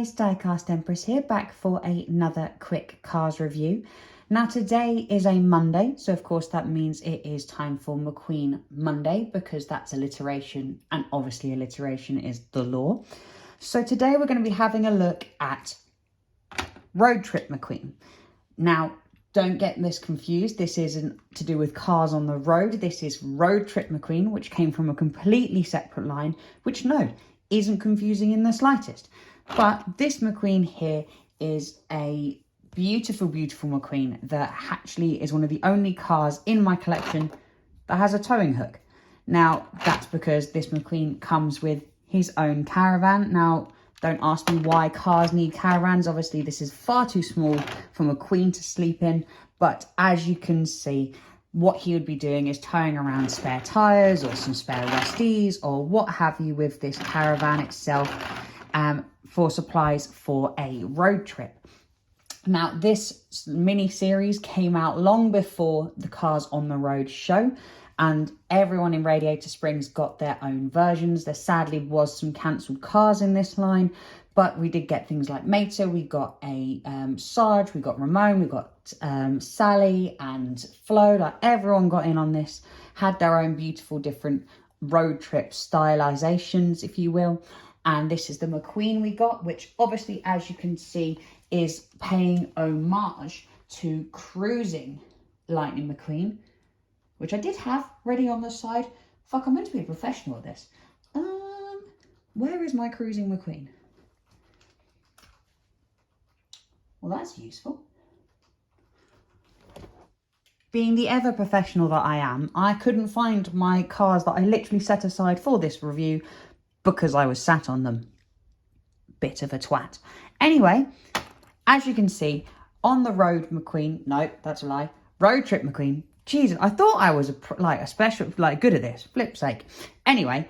guys, Diecast Empress here, back for another quick cars review. Now today is a Monday, so of course that means it is time for McQueen Monday, because that's alliteration, and obviously alliteration is the law. So today we're going to be having a look at Road Trip McQueen. Now, don't get this confused, this isn't to do with cars on the road, this is Road Trip McQueen, which came from a completely separate line, which isn't confusing in the slightest. But this McQueen here is a beautiful, beautiful McQueen that actually is one of the only cars in my collection that has a towing hook. Now, that's because this McQueen comes with his own caravan. Now, don't ask me why cars need caravans. Obviously, this is far too small for McQueen to sleep in. But as you can see, what he would be doing is towing around spare tyres or some spare rusties or what have you with this caravan itself for supplies for a road trip. Now, this mini-series came out long before the Cars on the Road show, and everyone in Radiator Springs got their own versions. There sadly was some cancelled cars in this line, but we did get things like Mattel, we got a Sarge, we got Ramon, we got Sally and Flo. Like, everyone got in on this, had their own beautiful different road trip stylizations, if you will. And this is the McQueen we got, which obviously, as you can see, is paying homage to Cruising Lightning McQueen, which I did have ready on the side. Fuck, I'm meant to be a professional at this. Where is my Cruising McQueen? Well, that's useful. Being the ever professional that I am, I couldn't find my cars that I literally set aside for this review because I was sat on them. Bit of a twat. Anyway, as you can see, on the Road McQueen, no, that's a lie, Road Trip McQueen. Jesus, I thought I was a special, good at this, flip's sake. Anyway,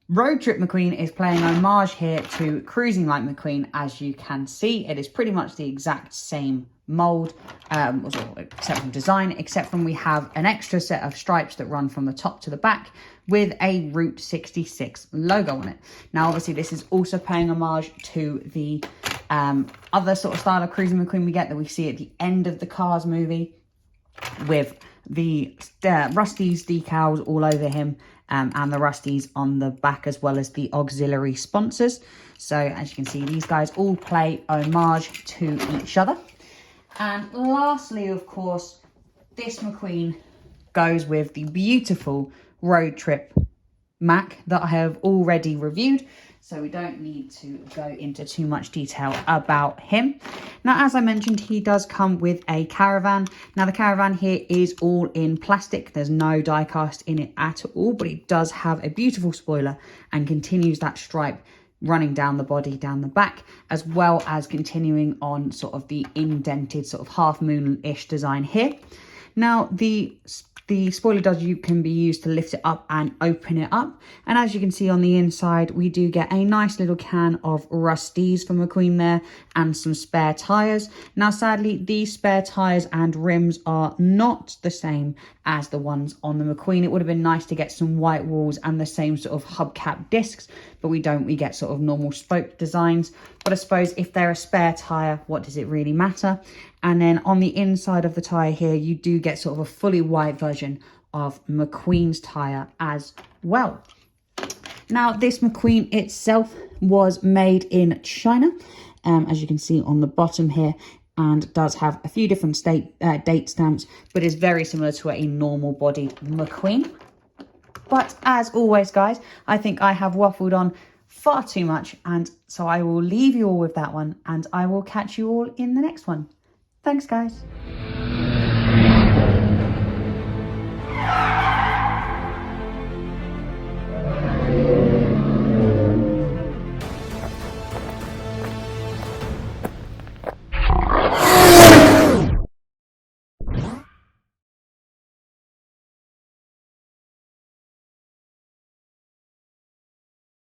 Road Trip McQueen is playing homage here to Cruising Like McQueen. As you can see, it is pretty much the exact same mould, except from design, except from we have an extra set of stripes that run from the top to the back with a Route 66 logo on it. Now, obviously, this is also paying homage to the other sort of style of Cruising McQueen we get that we see at the end of the Cars movie, with the Rusty's decals all over him, and the Rusties on the back, as well as the auxiliary sponsors. So as you can see, these guys all play homage to each other. And lastly, of course, this McQueen goes with the beautiful Road Trip Mac that I have already reviewed, so we don't need to go into too much detail about him. Now, as I mentioned, he does come with a caravan. Now, the caravan here is all in plastic. There's no die cast in it at all, but it does have a beautiful spoiler and continues that stripe running down the body, down the back, as well as continuing on sort of the indented sort of half moon-ish design here. Now, the spoiler can be used to lift it up and open it up. And as you can see on the inside, we do get a nice little can of Rusties from McQueen there and some spare tyres. Now, sadly, these spare tyres and rims are not the same as the ones on the McQueen. It would have been nice to get some white walls and the same sort of hubcap discs, but we don't. We get sort of normal spoke designs. But I suppose if they're a spare tyre, what does it really matter? And then on the inside of the tyre here, you do get sort of a fully white version of McQueen's tyre as well. Now, this McQueen itself was made in China, as you can see on the bottom here, and does have a few different date stamps, but is very similar to a normal-bodied McQueen. But as always, guys, I think I have waffled on far too much, and so I will leave you all with that one, and I will catch you all in the next one. Thanks, guys.